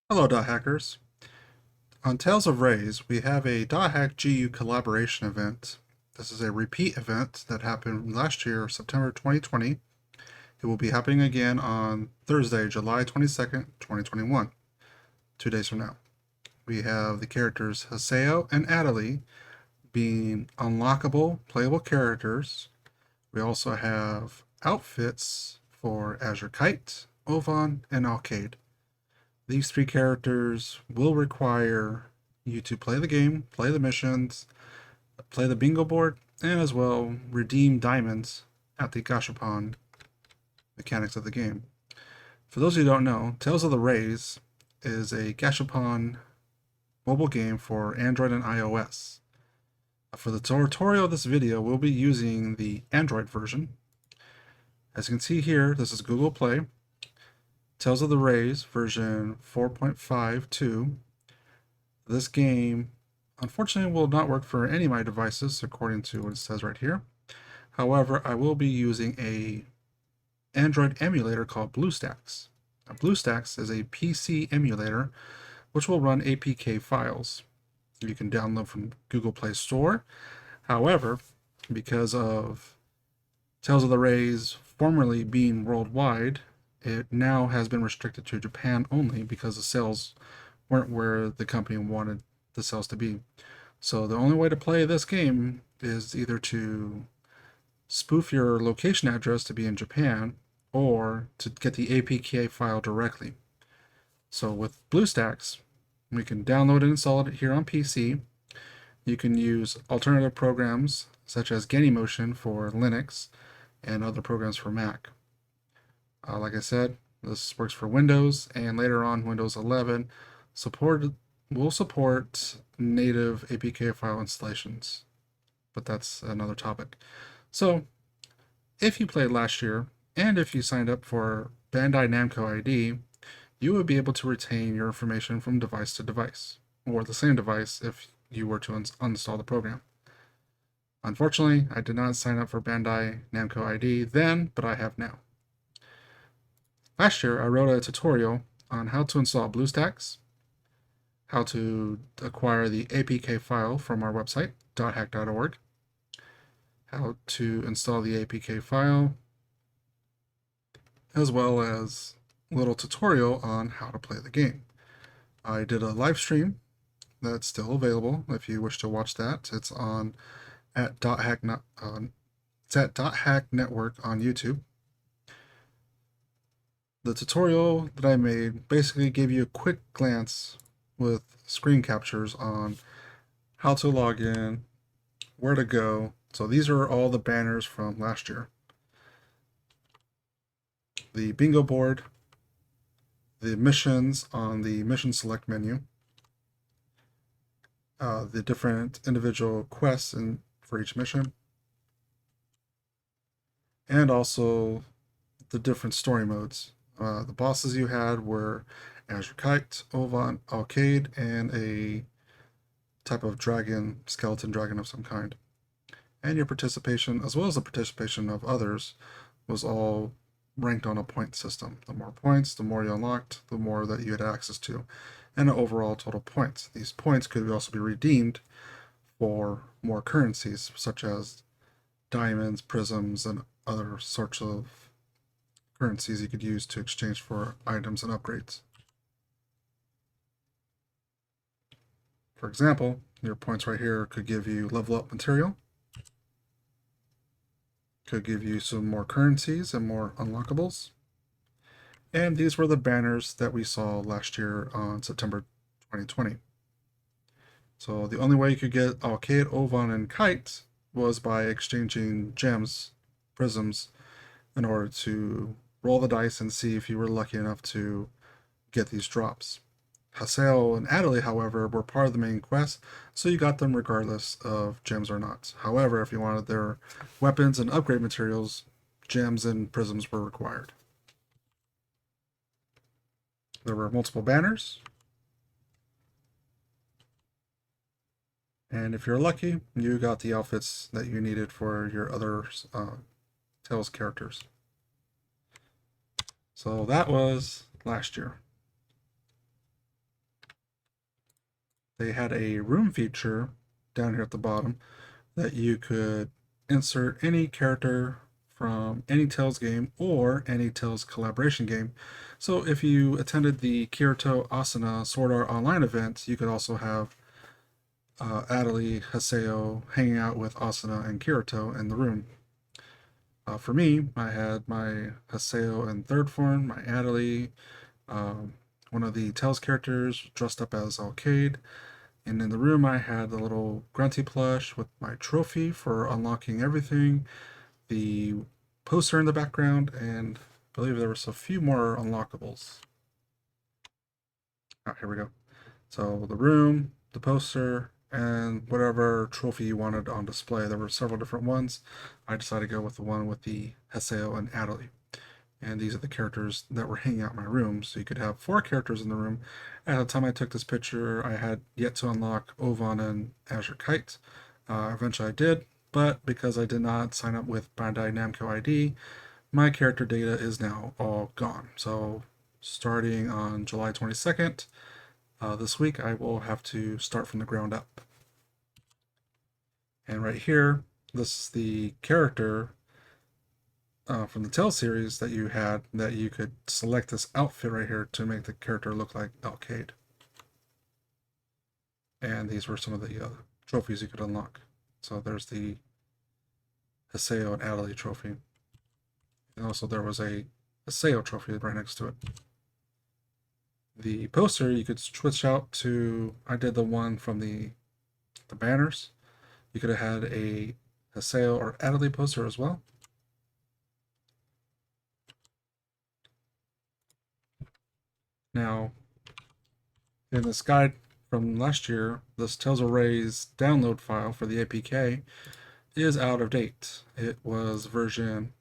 Hello, dothackers. On Tales of Rays, we have a dothack GU collaboration event. This is a repeat event that happened last year, September 2020. It will be happening again on Thursday, July 22nd, 2021, 2 days from now. We have the characters Haseo and Adelie being unlockable, playable characters. We also have outfits for Azure Kite, Ovan, and Arcade. These three characters will require you to play the game, play the missions, play the bingo board, and as well redeem diamonds at the gashapon mechanics of the game. For those who don't know, Tales of the Rays is a gashapon mobile game for Android and iOS. For the tutorial of this video, we'll be using the Android version. As you can see here, this is Google Play. Tales of the Rays version 4.52. This game, unfortunately, will not work for any of my devices, according to what it says right here. However, I will be using a Android emulator called BlueStacks. Now, BlueStacks is a PC emulator which will run APK files. You can download from Google Play Store. However, because of Tales of the Rays formerly being worldwide, it now has been restricted to Japan only because the sales weren't where the company wanted the sales to be. So the only way to play this game is either to spoof your location address to be in Japan or to get the APK file directly. So with BlueStacks, we can download and install it here on PC. You can use alternative programs such as Genymotion for Linux and other programs for Mac. Like I said, this works for Windows, and later on Windows 11 will support native APK file installations, but that's another topic. So if you played last year, and if you signed up for Bandai Namco ID, you would be able to retain your information from device to device, or the same device if you were to uninstall the program. Unfortunately, I did not sign up for Bandai Namco ID then, but I have now. Last year, I wrote a tutorial on how to install BlueStacks, how to acquire the APK file from our website, dothack.org, how to install the APK file, as well as a little tutorial on how to play the game. I did a live stream that's still available if you wish to watch that. It's on at dothack, it's at dothack network on YouTube. The tutorial that I made basically gave you a quick glance with screen captures on how to log in, where to go. So these are all the banners from last year. The bingo board, the missions on the mission select menu, the different individual quests for each mission, and also the different story modes. The bosses you had were Azure Kite, Ovan, Arcade, and a type of dragon, skeleton dragon of some kind. And your participation, as well as the participation of others, was all ranked on a point system. The more points, the more you unlocked, the more that you had access to, and overall total points. These points could also be redeemed for more currencies, such as diamonds, prisms, and other sorts of currencies you could use to exchange for items and upgrades. For example, your points right here could give you level up material, could give you some more currencies and more unlockables. And these were the banners that we saw last year on September 2020. So the only way you could get Arcade, Ovan, and Kite was by exchanging gems, prisms, in order to roll the dice and see if you were lucky enough to get these drops. Haseo and Adelie, however, were part of the main quest, so you got them regardless of gems or not. However, if you wanted their weapons and upgrade materials, gems and prisms were required. There were multiple banners, and if you're lucky, you got the outfits that you needed for your other Tales characters. So that was last year. they had a room feature down here at the bottom that you could insert any character from any Tales game or any Tales collaboration game. So if you attended the Kirito Asuna Sword Art Online event, you could also have Adeli Haseo hanging out with Asuna and Kirito in the room. For me, I had my Haseo in third form, my Adeli, one of the Tales characters dressed up as Arcade, and in the room I had the little Grunty plush with my trophy for unlocking everything, the poster in the background, and I believe there was a few more unlockables. Oh, here we go. So the room, the poster, and whatever trophy you wanted on display. There were several different ones. I decided to go with the one with the Haseo and Adeli. And these are the characters that were hanging out in my room. So you could have 4 characters in the room. At the time I took this picture, I had yet to unlock Ovan and Azure Kite. Eventually I did, but because I did not sign up with Bandai Namco ID, my character data is now all gone. So starting on July 22nd, this week, I will have to start from the ground up. And right here, this is the character from the Tales series that you had, that you could select this outfit right here to make the character look like Arcade. And these were some of the trophies you could unlock. So there's the Haseo and Adeli trophy. And also there was a Haseo trophy right next to it. The poster you could switch out to, I did the one from the banners. You could have had a Haseo or Adeli poster as well. Now, in this guide from last year, this Tales of Rays download file for the APK is out of date. It was version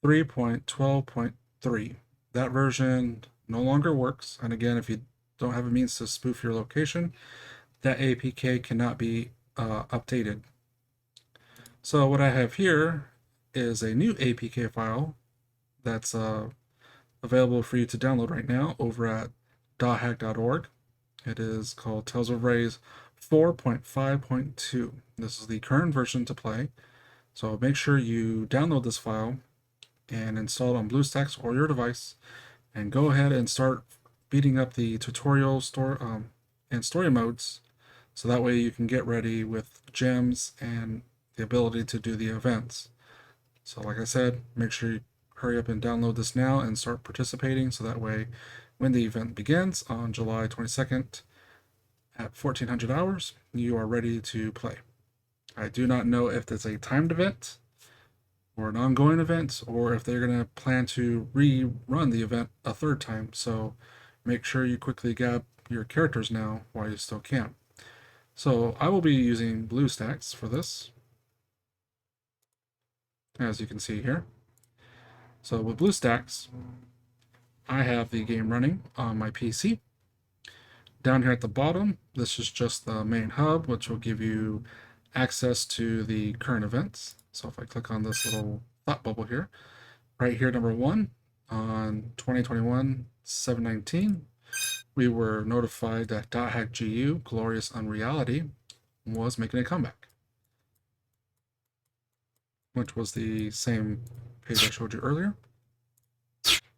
3.12.3. That version no longer works, and again, if you don't have a means to spoof your location, that APK cannot be updated. So what I have here is a new APK file that's available for you to download right now over at dothack.org. It is called Tales of Rays 4.5.2. This is the current version to play. So make sure you download this file and install it on BlueStacks or your device, and go ahead and start beating up the tutorial and story modes, so that way you can get ready with gems and the ability to do the events. So like I said, make sure you hurry up and download this now and start participating, so that way when the event begins on July 22nd at 1400 hours, you are ready to play. I do not know if it's a timed event or an ongoing event, or if they're going to plan to rerun the event a third time, so make sure you quickly grab your characters now while you still can. So I will be using BlueStacks for this, as you can see here. So with BlueStacks, I have the game running on my PC. Down here at the bottom, this is just the main hub, which will give you access to the current events. So if I click on this little thought bubble here, right here, number 1, on 2021-7/19, we were notified that dothack GU, Glorious Unreality, was making a comeback, which was the same page I showed you earlier.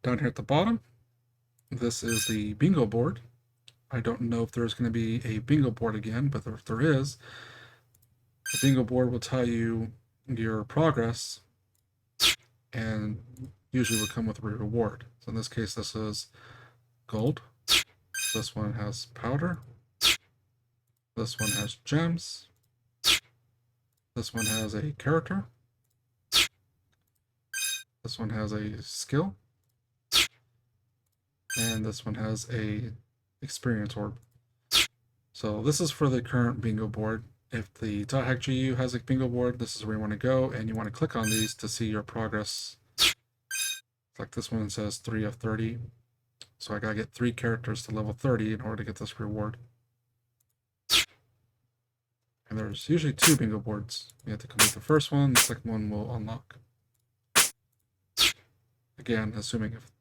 Down here at the bottom, this is the bingo board. I don't know if there's going to be a bingo board again, but if there is, the bingo board will tell you your progress and usually will come with a reward. So in this case, this is gold. This one has powder. This one has gems. This one has a character. This one has a skill. And this one has a experience orb. So this is for the current bingo board. If the dothack GU has a bingo board, this is where you want to go, and you want to click on these to see your progress. Like this one says 3 of 30. So I gotta get 3 characters to level 30 in order to get this reward. And there's usually 2 bingo boards. You have to complete the first one, the second one will unlock. Again, assuming if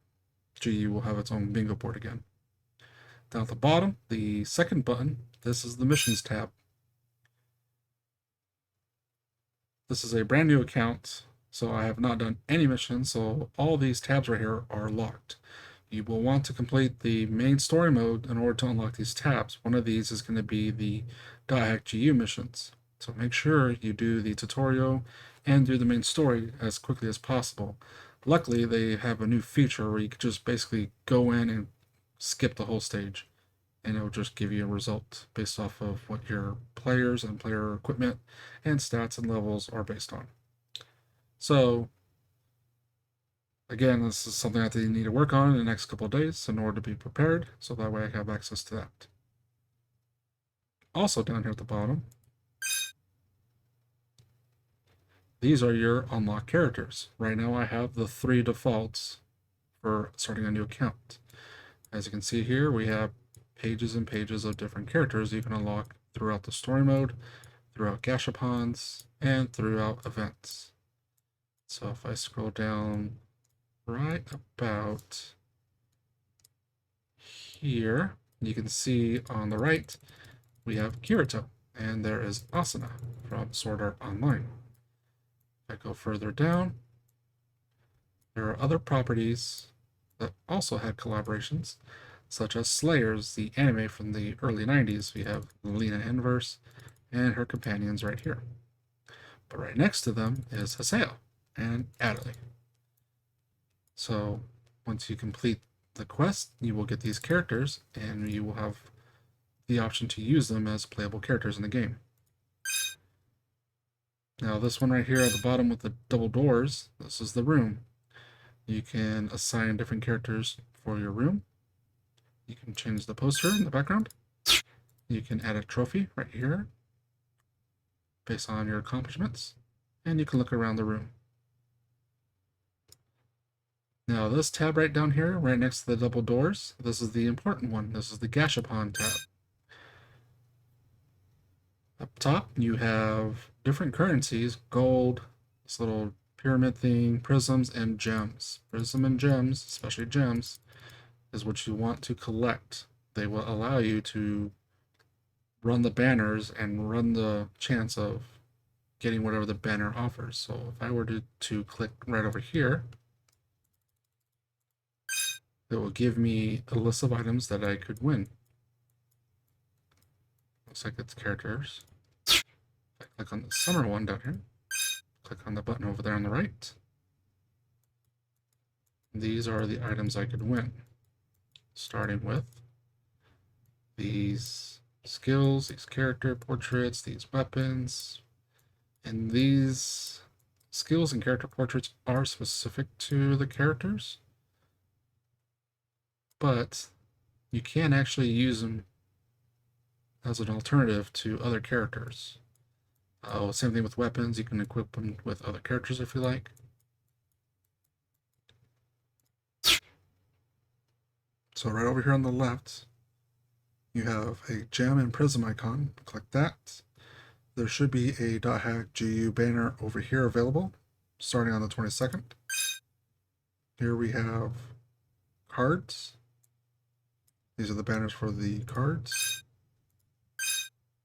GU will have its own bingo board again. Down at the bottom, the second button, this is the missions tab. This is a brand new account, so I have not done any missions, so all these tabs right here are locked. You will want to complete the main story mode in order to unlock these tabs. One of these is going to be the dothack GU missions. So make sure you do the tutorial and do the main story as quickly as possible. Luckily, they have a new feature where you can just basically go in and skip the whole stage, and it'll just give you a result based off of what your players and player equipment and stats and levels are based on. So again, this is something that they need to work on in the next couple of days in order to be prepared, so that way I have access to that. Also down here at the bottom, these are your unlocked characters. Right now I have the 3 defaults for starting a new account. As you can see here, we have pages and pages of different characters you can unlock throughout the story mode, throughout gashapons, and throughout events. So if I scroll down right about here, you can see on the right we have Kirito, and there is Asuna from Sword Art Online. If I go further down, there are other properties that also had collaborations, such as Slayers, the anime from the early 90s. We have Lena Inverse and her companions right here. But right next to them is Haseo and Adley. So once you complete the quest, you will get these characters, and you will have the option to use them as playable characters in the game. Now this one right here at the bottom with the double doors, this is the room. You can assign different characters for your room. You can change the poster in the background. You can add a trophy right here based on your accomplishments, and you can look around the room. Now this tab right down here, right next to the double doors, this is the important one. This is the Gashapon tab. Up top, you have different currencies, gold, this little pyramid thing, prisms, and gems. Prism and gems, especially gems, is what you want to collect. They will allow you to run the banners and run the chance of getting whatever the banner offers. So if I were to click right over here, it will give me a list of items that I could win. Looks like it's characters. If I click on the summer one down here, click on the button over there on the right. These are the items I could win, starting with these skills, these character portraits, these weapons, and these skills and character portraits are specific to the characters, but you can actually use them as an alternative to other characters. Same thing with weapons, you can equip them with other characters if you like. So right over here on the left, you have a gem and prism icon. Click that. There should be a dothack GU banner over here available, starting on the 22nd. Here we have cards. These are the banners for the cards.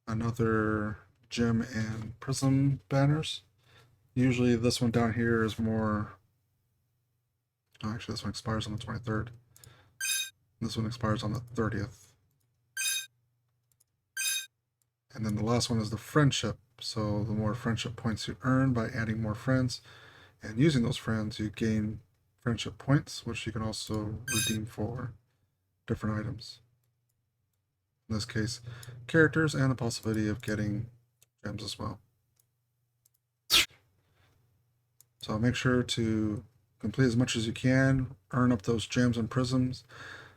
Another gem and prism banners. Usually this one down here is more... Oh, actually, this one expires on the 23rd. This one expires on the 30th. And then the last one is the friendship. So the more friendship points you earn by adding more friends and using those friends, you gain friendship points, which you can also redeem for different items. In this case, characters and the possibility of getting gems as well. So make sure to complete as much as you can, earn up those gems and prisms,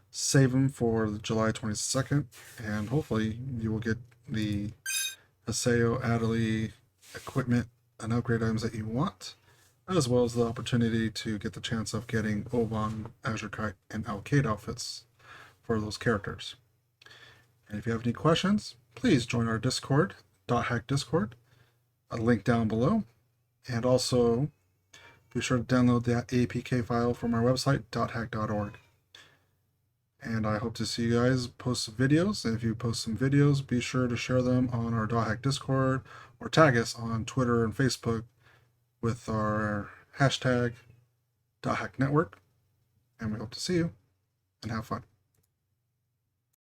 save them for July 22nd, and hopefully you will get the Haseo Adley equipment and upgrade items that you want, as well as the opportunity to get the chance of getting Oban, Azure Kite, and Alcade outfits for those characters. And if you have any questions, please join our Discord, dothack Discord, a link down below, and also be sure to download that APK file from our website, dothack.org. And I hope to see you guys post some videos. And if you post some videos, be sure to share them on our dothack Discord or tag us on Twitter and Facebook with our hashtag dothack network. And we hope to see you and have fun.